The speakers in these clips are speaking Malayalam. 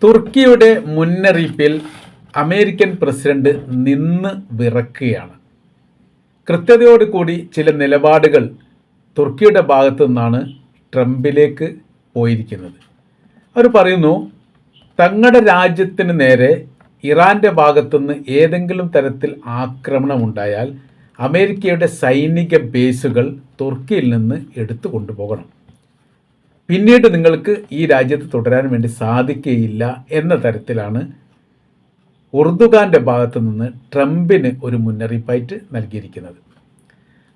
തുർക്കിയുടെ മുന്നറിയിപ്പിൽ അമേരിക്കൻ പ്രസിഡന്റ് നിന്ന് വിറക്കുകയാണ്. കൃത്യതയോടുകൂടി ചില നിലപാടുകൾ തുർക്കിയുടെ ഭാഗത്തു നിന്നാണ് ട്രംപിലേക്ക് പോയിരിക്കുന്നത്. അവർ പറയുന്നു, തങ്ങളുടെ രാജ്യത്തിന് നേരെ ഇറാൻ്റെ ഭാഗത്തുനിന്ന് ഏതെങ്കിലും തരത്തിൽ ആക്രമണം ഉണ്ടായാൽ അമേരിക്കയുടെ സൈനിക ബേസുകൾ തുർക്കിയിൽ നിന്ന് എടുത്തു കൊണ്ടുപോകണം. പിന്നീട് നിങ്ങൾക്ക് ഈ രാജ്യത്ത് തുടരാൻ വേണ്ടി സാധിക്കുകയില്ല എന്ന തരത്തിലാണ് ഉർദുഗാൻ്റെ ഭാഗത്തു നിന്ന് ട്രംപിന് ഒരു മുന്നറിയിപ്പായിട്ട് നൽകിയിരിക്കുന്നത്.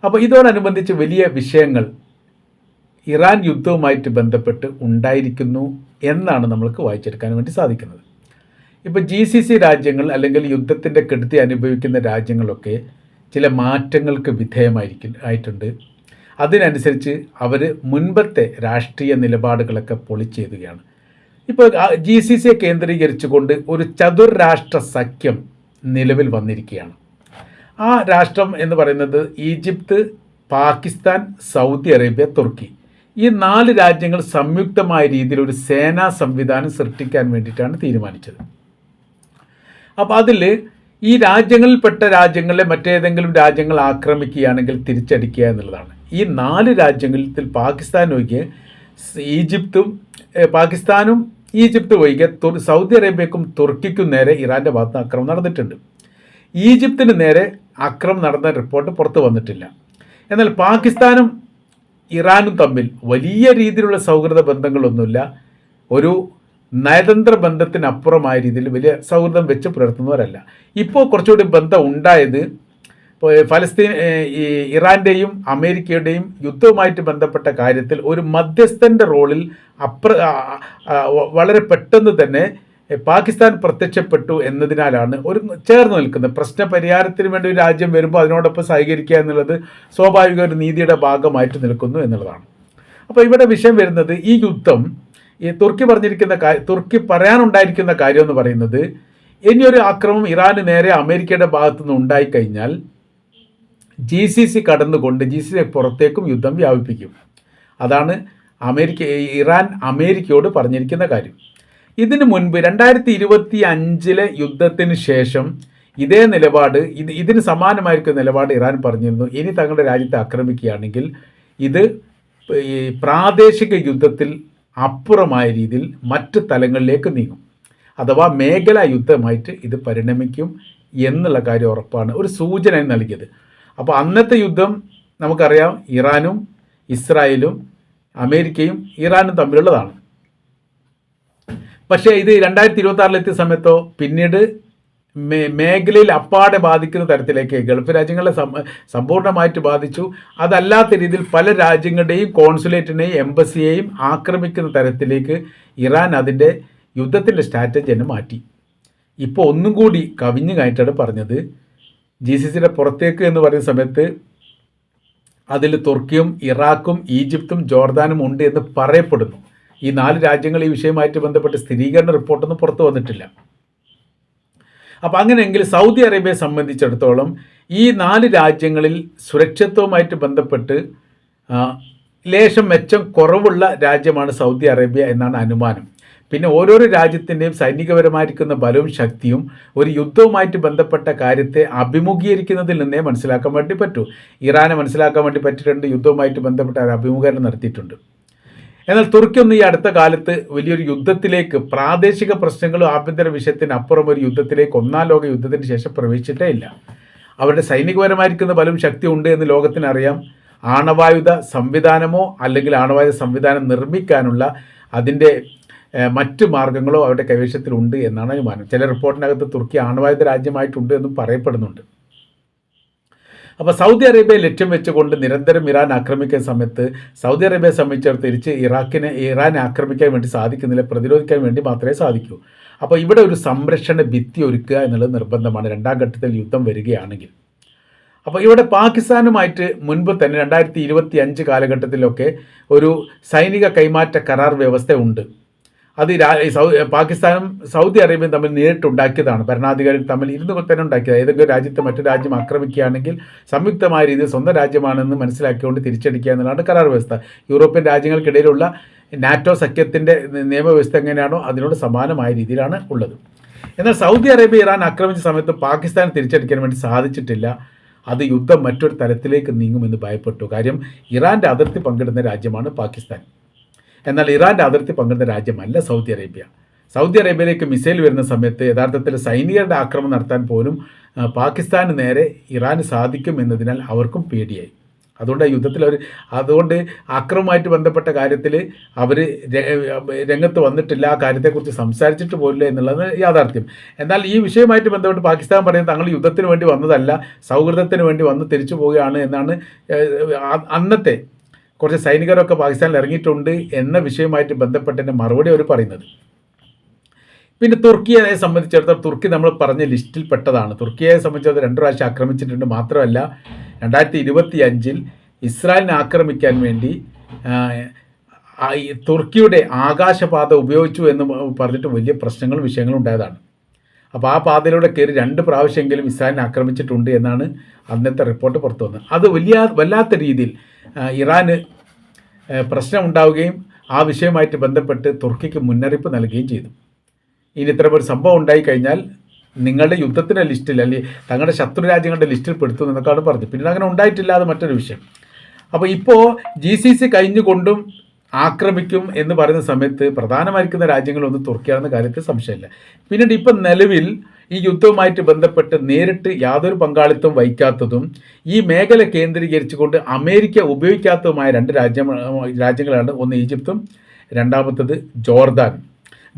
അപ്പോൾ ഇതോടനുബന്ധിച്ച് വലിയ വിഷയങ്ങൾ ഇറാൻ യുദ്ധവുമായിട്ട് ബന്ധപ്പെട്ട് ഉണ്ടായിരിക്കുന്നു എന്നാണ് നമ്മൾക്ക് വായിച്ചെടുക്കാൻ വേണ്ടി സാധിക്കുന്നത്. ഇപ്പോൾ GCC രാജ്യങ്ങൾ അല്ലെങ്കിൽ യുദ്ധത്തിൻ്റെ കെടുതി അനുഭവിക്കുന്ന രാജ്യങ്ങളൊക്കെ ചില മാറ്റങ്ങൾക്ക് ആയിട്ടുണ്ട്. അതിനനുസരിച്ച് അവർ മുൻപത്തെ രാഷ്ട്രീയ നിലപാടുകളൊക്കെ പൊളിച്ചെഴുതുകയാണ്. ഇപ്പോൾ GCCയെ കേന്ദ്രീകരിച്ചുകൊണ്ട് ഒരു ചതുർരാഷ്ട്ര സഖ്യം നിലവിൽ വന്നിരിക്കുകയാണ്. ആ രാഷ്ട്രം എന്ന് പറയുന്നത് ഈജിപ്ത്, പാകിസ്ഥാൻ, സൗദി അറേബ്യ, തുർക്കി. ഈ 4 രാജ്യങ്ങൾ സംയുക്തമായ രീതിയിൽ ഒരു സേനാ സംവിധാനം സൃഷ്ടിക്കാൻ വേണ്ടിയിട്ടാണ് തീരുമാനിച്ചത്. അപ്പോൾ അതിൽ ഈ രാജ്യങ്ങളിൽപ്പെട്ട രാജ്യങ്ങളെ മറ്റേതെങ്കിലും രാജ്യങ്ങൾ ആക്രമിക്കുകയാണെങ്കിൽ തിരിച്ചടിക്കുക എന്നുള്ളതാണ്. ഈ 4 രാജ്യങ്ങളിൽ പാകിസ്ഥാൻ ഒഴികെ പാകിസ്ഥാനും ഈജിപ്തും ഒഴികെ സൗദി അറേബ്യക്കും തുർക്കിക്കും നേരെ ഇറാൻ്റെ ഭാഗത്ത് ആക്രമണം നടന്നിട്ടുണ്ട്. ഈജിപ്തിന് നേരെ ആക്രമണം നടന്ന റിപ്പോർട്ട് പുറത്തു വന്നിട്ടില്ല. എന്നാൽ പാകിസ്ഥാനും ഇറാനും തമ്മിൽ വലിയ രീതിയിലുള്ള സൗഹൃദ ബന്ധങ്ങളൊന്നുമില്ല. ഒരു നയതന്ത്ര ബന്ധത്തിനപ്പുറമായ രീതിയിൽ വലിയ സൗഹൃദം വെച്ച് പുലർത്തുന്നവരല്ല. ഇപ്പോൾ കുറച്ചുകൂടി ബന്ധം ഉണ്ടായത് ഇറാൻ്റെയും അമേരിക്കയുടെയും യുദ്ധവുമായിട്ട് ബന്ധപ്പെട്ട കാര്യത്തിൽ ഒരു മധ്യസ്ഥൻ്റെ റോളിൽ വളരെ പെട്ടെന്ന് തന്നെ പാകിസ്ഥാൻ പ്രത്യക്ഷപ്പെട്ടു എന്നതിനാലാണ് ഒരു ചേർന്ന് നിൽക്കുന്നത്. പ്രശ്ന പരിഹാരത്തിന് വേണ്ടി ഒരു രാജ്യം വരുമ്പോൾ അതിനോടൊപ്പം സഹകരിക്കുക എന്നുള്ളത് സ്വാഭാവിക ഒരു നീതിയുടെ ഭാഗമായിട്ട് നിൽക്കുന്നു എന്നുള്ളതാണ്. അപ്പോൾ ഇവിടെ വിഷയം വരുന്നത് ഈ യുദ്ധം തുർക്കി പറയാനുണ്ടായിരിക്കുന്ന കാര്യം എന്ന് പറയുന്നത്, ഇനിയൊരു ആക്രമണം ഇറാന് നേരെ അമേരിക്കയുടെ ഭാഗത്തുനിന്ന് ഉണ്ടായിക്കഴിഞ്ഞാൽ GCC കടന്നുകൊണ്ട് GCC പുറത്തേക്കും യുദ്ധം വ്യാപിപ്പിക്കും. അതാണ് ഇറാൻ അമേരിക്കയോട് പറഞ്ഞിരിക്കുന്ന കാര്യം. ഇതിനു മുൻപ് 2025 യുദ്ധത്തിന് ശേഷം ഇതേ നിലപാട് ഇതിന് സമാനമായിരിക്കുന്ന നിലപാട് ഇറാൻ പറഞ്ഞിരുന്നു. ഇനി തങ്ങളുടെ രാജ്യത്തെ ആക്രമിക്കുകയാണെങ്കിൽ ഇത് ഈ പ്രാദേശിക യുദ്ധത്തിൽ അപ്പുറമായ രീതിയിൽ മറ്റ് തലങ്ങളിലേക്ക് നീങ്ങും, അഥവാ മേഖലാ യുദ്ധമായിട്ട് ഇത് പരിണമിക്കും എന്നുള്ള കാര്യം ഉറപ്പാണ് ഒരു സൂചന നൽകിയത്. അപ്പോൾ അന്നത്തെ യുദ്ധം നമുക്കറിയാം, ഇറാനും ഇസ്രായേലും അമേരിക്കയും ഇറാനും തമ്മിലുള്ളതാണ്. പക്ഷേ ഇത് 2026 സമയത്തോ പിന്നീട് മേഖലയിൽ അപ്പാടെ ബാധിക്കുന്ന തരത്തിലേക്ക് ഗൾഫ് രാജ്യങ്ങളെ സമ്പൂർണ്ണമായിട്ട് ബാധിച്ചു. അതല്ലാത്ത രീതിയിൽ പല രാജ്യങ്ങളുടെയും കോൺസുലേറ്റിനെയും എംബസിയെയും ആക്രമിക്കുന്ന തരത്തിലേക്ക് ഇറാൻ അതിൻ്റെ യുദ്ധത്തിൻ്റെ സ്ട്രാറ്റജി തന്നെ മാറ്റി. ഇപ്പോൾ ഒന്നും കൂടി കവിഞ്ഞു കഴിഞ്ഞിട്ടാണ് പറഞ്ഞത്, GCCയുടെ പുറത്തേക്ക് എന്ന് പറയുന്ന സമയത്ത് അതിൽ തുർക്കിയും ഇറാഖും ഈജിപ്തും ജോർദാനും ഉണ്ട് എന്ന് പറയപ്പെടുന്നു. ഈ 4 രാജ്യങ്ങൾ ഈ വിഷയവുമായിട്ട് ബന്ധപ്പെട്ട് സ്ഥിരീകരണ റിപ്പോർട്ടൊന്നും പുറത്തു വന്നിട്ടില്ല. അപ്പോൾ അങ്ങനെയെങ്കിൽ സൗദി അറേബ്യയെ സംബന്ധിച്ചിടത്തോളം ഈ 4 രാജ്യങ്ങളിൽ സുരക്ഷിതത്വവുമായിട്ട് ബന്ധപ്പെട്ട് ലേശം മെച്ചം കുറവുള്ള രാജ്യമാണ് സൗദി അറേബ്യ എന്നാണ് അനുമാനം. പിന്നെ ഓരോരോ രാജ്യത്തിൻ്റെയും സൈനികപരമായിരിക്കുന്ന ബലവും ശക്തിയും ഒരു യുദ്ധവുമായിട്ട് ബന്ധപ്പെട്ട കാര്യത്തെ അഭിമുഖീകരിക്കുന്നതിൽ നിന്നേ മനസ്സിലാക്കാൻ വേണ്ടി പറ്റൂ. ഇറാനെ മനസ്സിലാക്കാൻ വേണ്ടി പറ്റിയിട്ടുണ്ട്, യുദ്ധവുമായിട്ട് ബന്ധപ്പെട്ട ഒരു അഭിമുഖീകരണം നടത്തിയിട്ടുണ്ട്. എന്നാൽ തുർക്കിയൊന്നും ഈ അടുത്ത കാലത്ത് വലിയൊരു യുദ്ധത്തിലേക്ക്, പ്രാദേശിക പ്രശ്നങ്ങളും ആഭ്യന്തര വിഷയത്തിനപ്പുറം ഒരു യുദ്ധത്തിലേക്ക്, 1-ാം ലോക യുദ്ധത്തിന് ശേഷം പ്രവേശിച്ചിട്ടേ ഇല്ല. അവരുടെ സൈനികപരമായിരിക്കുന്ന ബലവും ശക്തി ഉണ്ട് എന്ന് ലോകത്തിനറിയാം. ആണവായുധ സംവിധാനമോ അല്ലെങ്കിൽ ആണവായുധ സംവിധാനം നിർമ്മിക്കാനുള്ള അതിൻ്റെ മറ്റ് മാർഗങ്ങളോ അവരുടെ കൈവശത്തിലുണ്ട് എന്നാണ് അനുമാനം. ചില റിപ്പോർട്ടിനകത്ത് തുർക്കി ആണവായുധ രാജ്യമായിട്ടുണ്ട് എന്നും പറയപ്പെടുന്നുണ്ട്. അപ്പോൾ സൗദി അറേബ്യയെ ലക്ഷ്യം വെച്ചുകൊണ്ട് നിരന്തരം ഇറാൻ ആക്രമിക്കുന്ന സമയത്ത് സൗദി അറേബ്യയെ സംബന്ധിച്ചിടത്ത് തിരിച്ച് ഇറാനെ ആക്രമിക്കാൻ വേണ്ടി സാധിക്കുന്നില്ല, പ്രതിരോധിക്കാൻ വേണ്ടി മാത്രമേ സാധിക്കൂ. അപ്പോൾ ഇവിടെ ഒരു സംരക്ഷണ ഭിത്തി ഒരുക്കുക എന്നുള്ളത് നിർബന്ധമാണ് 2-ാം ഘട്ടത്തിൽ യുദ്ധം വരികയാണെങ്കിൽ. അപ്പോൾ ഇവിടെ പാകിസ്ഥാനുമായിട്ട് മുൻപ് തന്നെ 2025 കാലഘട്ടത്തിലൊക്കെ ഒരു സൈനിക കൈമാറ്റ കരാർ വ്യവസ്ഥ ഉണ്ട്. അത് പാകിസ്ഥാനും സൗദി അറേബ്യയും തമ്മിൽ നേരിട്ടുണ്ടാക്കിയതാണ്. ഭരണാധികാരികൾ തമ്മിൽ ഇരുന്ന് തന്നെ ഉണ്ടാക്കിയത്. ഏതെങ്കിലും രാജ്യത്തെ മറ്റു രാജ്യം ആക്രമിക്കുകയാണെങ്കിൽ സംയുക്തമായ രീതിയിൽ സ്വന്തം രാജ്യമാണെന്ന് മനസ്സിലാക്കിക്കൊണ്ട് തിരിച്ചടിക്കുക എന്നുള്ളതാണ് കരാർ വ്യവസ്ഥ. യൂറോപ്യൻ രാജ്യങ്ങൾക്കിടയിലുള്ള നാറ്റോ സഖ്യത്തിൻ്റെ നിയമവ്യവസ്ഥ എങ്ങനെയാണോ അതിനോട് സമാനമായ രീതിയിലാണ് ഉള്ളത്. എന്നാൽ സൗദി അറേബ്യ ഇറാൻ ആക്രമിച്ച സമയത്ത് പാകിസ്ഥാൻ തിരിച്ചടിക്കാൻ വേണ്ടി സാധിച്ചിട്ടില്ല. അത് യുദ്ധം മറ്റൊരു തലത്തിലേക്ക് നീങ്ങുമെന്ന് ഭയപ്പെട്ടു. കാര്യം ഇറാൻ്റെ അതിർത്തി പങ്കിടുന്ന രാജ്യമാണ് പാകിസ്ഥാൻ. എന്നാൽ ഇറാൻ്റെ അതിർത്തി പങ്കിടുന്ന രാജ്യമല്ല സൗദി അറേബ്യ. സൗദി അറേബ്യയിലേക്ക് മിസൈൽ വരുന്ന സമയത്ത് യഥാർത്ഥത്തിൽ സൈനികരുടെ ആക്രമണം നടത്താൻ പോലും പാകിസ്ഥാന് നേരെ ഇറാന് സാധിക്കും എന്നതിനാൽ അവർക്കും പേടിയായി. അതുകൊണ്ട് യുദ്ധത്തിൽ അതുകൊണ്ട് ആക്രമണവുമായിട്ട് ബന്ധപ്പെട്ട കാര്യത്തിൽ അവർ രംഗത്ത് വന്നിട്ടില്ല, ആ കാര്യത്തെക്കുറിച്ച് സംസാരിച്ചിട്ട് പോലില്ല എന്നുള്ളത് യാഥാർത്ഥ്യം. എന്നാൽ ഈ വിഷയവുമായിട്ട് ബന്ധപ്പെട്ട് പാകിസ്ഥാൻ പറയുന്നത് തങ്ങൾ യുദ്ധത്തിന് വേണ്ടി വന്നതല്ല, സൗഹൃദത്തിന് വേണ്ടി വന്ന് തിരിച്ചു പോവുകയാണ് എന്നാണ്. അന്നത്തെ കുറച്ച് സൈനികരൊക്കെ പാകിസ്ഥാനിൽ ഇറങ്ങിയിട്ടുണ്ട് എന്ന വിഷയവുമായിട്ട് ബന്ധപ്പെട്ടതിൻ്റെ മറുപടി അവർ പറയുന്നത്. പിന്നെ തുർക്കിയെ സംബന്ധിച്ചിടത്തോളം തുർക്കി നമ്മൾ പറഞ്ഞ ലിസ്റ്റിൽ പെട്ടതാണ്. തുർക്കിയെ സംബന്ധിച്ചിടത്തോളം 2 പ്രാവശ്യം ആക്രമിച്ചിട്ടുണ്ട്. മാത്രമല്ല 2025 ഇസ്രായേലിനെ ആക്രമിക്കാൻ വേണ്ടി തുർക്കിയുടെ ആകാശപാത ഉപയോഗിച്ചു എന്ന് പറഞ്ഞിട്ട് വലിയ പ്രശ്നങ്ങളും വിഷയങ്ങളും ഉണ്ടായതാണ്. അപ്പോൾ ആ പാതയിലൂടെ കയറി 2 പ്രാവശ്യമെങ്കിലും ഇസ്രായേലിനെ ആക്രമിച്ചിട്ടുണ്ട് എന്നാണ് അന്നത്തെ റിപ്പോർട്ട് പുറത്തു വന്നത്. അത് വല്ലാത്ത രീതിയിൽ ഇറാന് പ്രശ്നം ഉണ്ടാവുകയും ആ വിഷയവുമായിട്ട് ബന്ധപ്പെട്ട് തുർക്കിക്ക് മുന്നറിയിപ്പ് നൽകുകയും ചെയ്തു. ഇനി ഇത്തരം ഒരു സംഭവം ഉണ്ടായിക്കഴിഞ്ഞാൽ നിങ്ങളുടെ യുദ്ധത്തിൻ്റെ ലിസ്റ്റിൽ അല്ലെങ്കിൽ തങ്ങളുടെ ശത്രു രാജ്യങ്ങളുടെ ലിസ്റ്റിൽ പെടുത്തും എന്നൊക്കെയാണ് പറഞ്ഞത്. പിന്നെ അങ്ങനെ ഉണ്ടായിട്ടില്ല, അത് മറ്റൊരു വിഷയം. അപ്പോൾ ഇപ്പോൾ GCC കഴിഞ്ഞുകൊണ്ടും ആക്രമിക്കും എന്ന് പറയുന്ന സമയത്ത് പ്രധാനമായിരിക്കുന്ന രാജ്യങ്ങളൊന്നും തുർക്കിയാണെന്ന കാര്യത്തിൽ സംശയമില്ല. പിന്നീട് ഇപ്പം നിലവിൽ ഈ യുദ്ധവുമായിട്ട് ബന്ധപ്പെട്ട് നേരിട്ട് യാതൊരു പങ്കാളിത്തവും വഹിക്കാത്തതും ഈ മേഖല കേന്ദ്രീകരിച്ചുകൊണ്ട് അമേരിക്ക ഉപയോഗിക്കാത്തതുമായ 2 രാജ്യങ്ങളാണ്. ഒന്ന് ഈജിപ്തും, രണ്ടാമത്തത് ജോർദാൻ.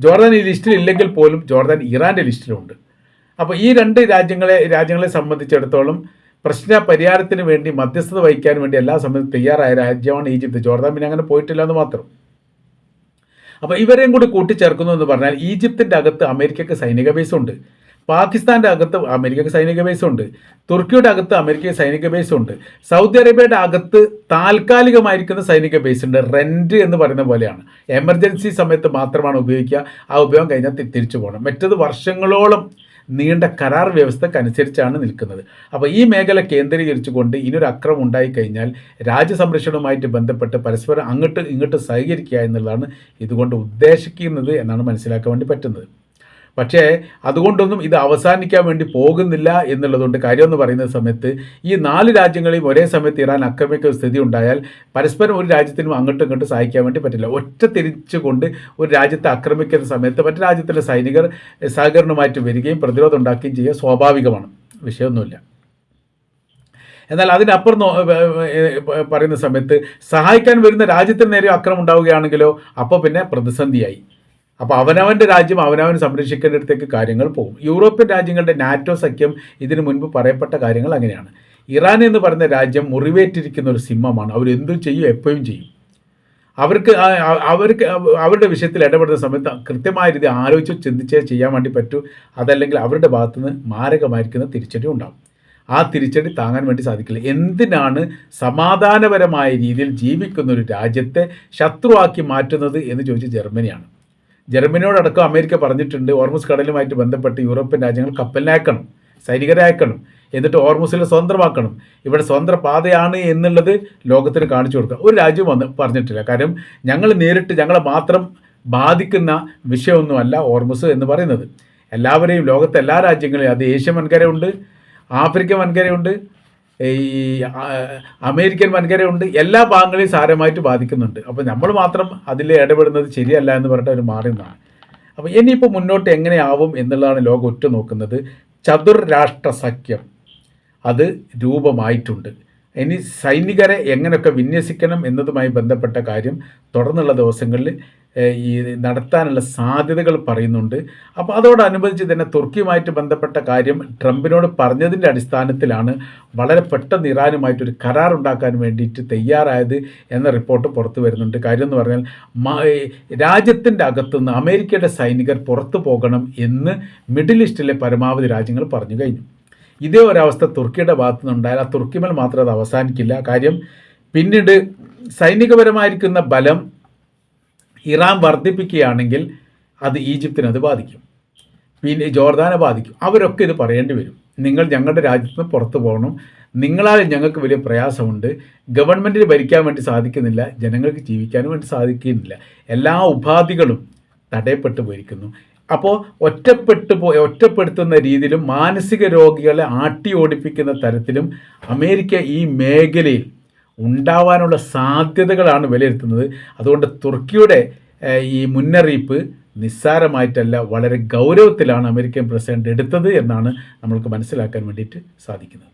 ജോർദാൻ ഈ ലിസ്റ്റിൽ ഇല്ലെങ്കിൽ പോലും ജോർദാൻ ഇറാൻ്റെ ലിസ്റ്റിലുണ്ട്. അപ്പോൾ ഈ 2 രാജ്യങ്ങളെ സംബന്ധിച്ചിടത്തോളം പ്രശ്ന പരിഹാരത്തിന് വേണ്ടി മധ്യസ്ഥത വഹിക്കാൻ വേണ്ടി എല്ലാ സമയത്തും തയ്യാറായ രാജ്യമാണ് ഈജിപ്ത്. ജോർദാൻ പിന്നെ അങ്ങനെ പോയിട്ടില്ല എന്ന് മാത്രം. അപ്പോൾ ഇവരെയും കൂടി കൂട്ടിച്ചേർക്കുന്നു എന്ന് പറഞ്ഞാൽ ഈജിപ്തിൻ്റെ അകത്ത് അമേരിക്കക്ക് സൈനിക ബേസുണ്ട്, പാകിസ്ഥാൻ്റെ അകത്ത് അമേരിക്കക്ക് സൈനിക ബേസുണ്ട്, തുർക്കിയുടെ അകത്ത് അമേരിക്കക്ക് സൈനിക ബേസുണ്ട്, സൗദി അറേബ്യയുടെ അകത്ത് താൽക്കാലികമായിരിക്കുന്ന സൈനിക ബേസുണ്ട്. റെൻറ്റ് എന്ന് പറയുന്ന പോലെയാണ്. എമർജൻസി സമയത്ത് മാത്രമാണ് ഉപയോഗിക്കുക. ആ ഉപയോഗം കഴിഞ്ഞാൽ തിരിച്ചു പോകണം. മറ്റത് വർഷങ്ങളോളം നീണ്ട കരാർ വ്യവസ്ഥക്കനുസരിച്ചാണ് നിൽക്കുന്നത്. അപ്പോൾ ഈ മേഖല കേന്ദ്രീകരിച്ചുകൊണ്ട് ഇനിയൊരു അക്രമം ഉണ്ടായിക്കഴിഞ്ഞാൽ രാജ്യസംരക്ഷണവുമായിട്ട് ബന്ധപ്പെട്ട് പരസ്പരം അങ്ങോട്ട് ഇങ്ങോട്ട് സഹകരിക്കുക എന്നുള്ളതാണ് ഇതുകൊണ്ട് ഉദ്ദേശിക്കുന്നത് എന്നാണ് മനസ്സിലാക്കാൻ വേണ്ടി പറ്റുന്നത്. പക്ഷേ അതുകൊണ്ടൊന്നും ഇത് അവസാനിക്കാൻ വേണ്ടി പോകുന്നില്ല എന്നുള്ളതുകൊണ്ട് കാര്യമെന്ന് പറയുന്ന സമയത്ത് ഈ 4 രാജ്യങ്ങളെയും ഒരേ സമയത്ത് ഇറാൻ ആക്രമിക്കുന്ന സ്ഥിതി ഉണ്ടായാൽ പരസ്പരം ഒരു രാജ്യത്തിനും അങ്ങോട്ടും ഇങ്ങോട്ടും സഹായിക്കാൻ വേണ്ടി പറ്റില്ല. ഒറ്റ തിരിച്ചുകൊണ്ട് ഒരു രാജ്യത്തെ ആക്രമിക്കുന്ന സമയത്ത് മറ്റു രാജ്യത്തിലെ സൈനികർ സഹകരണമായിട്ട് വരികയും പ്രതിരോധം ഉണ്ടാക്കുകയും ചെയ്യുക സ്വാഭാവികമാണ്, വിഷയമൊന്നുമില്ല. എന്നാൽ അതിനപ്പുറം പറയുന്ന സമയത്ത് സഹായിക്കാൻ വരുന്ന രാജ്യത്തിന് നേരെ ആക്രമണം ഉണ്ടാവുകയാണെങ്കിലോ അപ്പോൾ പിന്നെ പ്രതിസന്ധിയായി. അപ്പോൾ അവനവൻ്റെ രാജ്യം അവനവൻ സംരക്ഷിക്കേണ്ടിടത്തേക്ക് കാര്യങ്ങൾ പോകും. യൂറോപ്യൻ രാജ്യങ്ങളുടെ നാറ്റോ സഖ്യം ഇതിനു മുൻപ് പറയപ്പെട്ട കാര്യങ്ങൾ അങ്ങനെയാണ്. ഇറാൻ എന്ന് പറയുന്ന രാജ്യം മുറിവേറ്റിരിക്കുന്ന ഒരു സിംഹമാണ്. അവരെന്തും ചെയ്യും, എപ്പോഴും ചെയ്യും. അവർക്ക് അവരുടെ വിഷയത്തിൽ ഇടപെടുന്ന സമയത്ത് കൃത്യമായ രീതി ആലോചിച്ച് ചിന്തിച്ചേ ചെയ്യാൻ വേണ്ടി പറ്റൂ. അതല്ലെങ്കിൽ അവരുടെ ഭാഗത്തുനിന്ന് മാരകമായിരിക്കുന്ന തിരിച്ചടി ഉണ്ടാകും. ആ തിരിച്ചടി താങ്ങാൻ വേണ്ടി സാധിക്കില്ല. എന്തിനാണ് സമാധാനപരമായ രീതിയിൽ ജീവിക്കുന്ന ഒരു രാജ്യത്തെ ശത്രുവാക്കി മാറ്റുന്നത് എന്ന് ചോദിച്ച് ജർമ്മനിയാണ്. ജർമ്മനിയോടക്കം അമേരിക്ക പറഞ്ഞിട്ടുണ്ട് ഹോർമുസ് കടലുമായിട്ട് ബന്ധപ്പെട്ട് യൂറോപ്യൻ രാജ്യങ്ങൾ കപ്പലിനെ അയക്കണം, സൈനികരെ അയക്കണം, എന്നിട്ട് ഹോർമുസിൽ സ്വതന്ത്രമാക്കണം, ഇവിടെ സ്വതന്ത്ര പാതയാണ് എന്നുള്ളത് ലോകത്തിന് കാണിച്ചു കൊടുക്കുക. ഒരു രാജ്യം പറഞ്ഞിട്ടില്ല. കാര്യം ഞങ്ങൾ നേരിട്ട് ഞങ്ങളെ മാത്രം ബാധിക്കുന്ന വിഷയമൊന്നുമല്ല ഹോർമുസ് എന്ന് പറയുന്നത്. എല്ലാവരെയും ലോകത്തെ എല്ലാ രാജ്യങ്ങളെയും, അത് ഏഷ്യൻ വൻകരയുണ്ട്, ആഫ്രിക്കൻ വൻകരയുണ്ട്, ഈ അമേരിക്കൻ വൻകരയുണ്ട്, എല്ലാ ഭാഗങ്ങളെയും സാരമായിട്ട് ബാധിക്കുന്നുണ്ട്. അപ്പോൾ നമ്മൾ മാത്രം അതിൽ ഇടപെടുന്നത് ശരിയല്ല എന്ന് പറഞ്ഞിട്ട് അവർ മാറുന്നതാണ്. അപ്പോൾ ഇനിയിപ്പോൾ മുന്നോട്ട് എങ്ങനെയാവും എന്നുള്ളതാണ് ലോകം ഉറ്റുനോക്കുന്നത്. ചതുർരാഷ്ട്ര സഖ്യം അത് രൂപമായിട്ടുണ്ട്. ഇനി സൈനികരെ എങ്ങനെയൊക്കെ വിന്യസിക്കണം എന്നതുമായി ബന്ധപ്പെട്ട കാര്യം തുടർന്നുള്ള ദിവസങ്ങളിൽ ഈ നടത്താനുള്ള സാധ്യതകൾ പറയുന്നുണ്ട്. അപ്പോൾ അതോടനുബന്ധിച്ച് തന്നെ തുർക്കിയുമായിട്ട് ബന്ധപ്പെട്ട കാര്യം ട്രംപിനോട് പറഞ്ഞതിൻ്റെ അടിസ്ഥാനത്തിലാണ് വളരെ പെട്ടെന്ന് ഇറാനുമായിട്ടൊരു കരാർ ഉണ്ടാക്കാൻ വേണ്ടിയിട്ട് തയ്യാറായത് എന്ന റിപ്പോർട്ട് പുറത്തു വരുന്നുണ്ട്. കാര്യം എന്ന് പറഞ്ഞാൽ രാജ്യത്തിൻ്റെ അകത്തുനിന്ന് അമേരിക്കയുടെ സൈനികർ പുറത്തു പോകണം എന്ന് മിഡിൽ ഈസ്റ്റിലെ പരമാവധി രാജ്യങ്ങൾ പറഞ്ഞു കഴിഞ്ഞു. ഇതേ ഒരവസ്ഥ തുർക്കിയുടെ ഭാഗത്തു നിന്നുണ്ടായാൽ ആ തുർക്കിമേൽ മാത്രം അത് അവസാനിക്കില്ല. കാര്യം പിന്നീട് സൈനികപരമായിരിക്കുന്ന ബലം ഇറാൻ വർദ്ധിപ്പിക്കുകയാണെങ്കിൽ അത് ഈജിപ്തിനത് ബാധിക്കും, പിന്നെ ജോർദാനെ ബാധിക്കും. അവരൊക്കെ ഇത് പറയേണ്ടി വരും. നിങ്ങൾ ഞങ്ങളുടെ രാജ്യത്ത് നിന്ന് പുറത്തു പോകണം, നിങ്ങളാൽ ഞങ്ങൾക്ക് വലിയ പ്രയാസമുണ്ട്. ഗവൺമെൻറ്റിന് ഭരിക്കാൻ വേണ്ടി സാധിക്കുന്നില്ല, ജനങ്ങൾക്ക് ജീവിക്കാനും വേണ്ടി സാധിക്കുന്നില്ല. എല്ലാ ഉപാധികളും തടയപ്പെട്ടു പോയിരിക്കുന്നു. അപ്പോൾ ഒറ്റപ്പെടുത്തുന്ന രീതിയിലും മാനസിക രോഗികളെ ആട്ടി ഓടിപ്പിക്കുന്ന തരത്തിലും അമേരിക്ക ഈ മേഖലയിൽ ഉണ്ടാവാനുള്ള സാധ്യതകളാണ് വിലയിരുത്തുന്നത്. അതുകൊണ്ട് തുർക്കിയുടെ ഈ മുന്നറിയിപ്പ് നിസ്സാരമായിട്ടല്ല, വളരെ ഗൗരവത്തിലാണ് അമേരിക്കൻ പ്രസിഡന്റ് എടുത്തത് എന്നാണ് നമ്മൾക്ക് മനസ്സിലാക്കാൻ വേണ്ടിയിട്ട് സാധിക്കുന്നത്.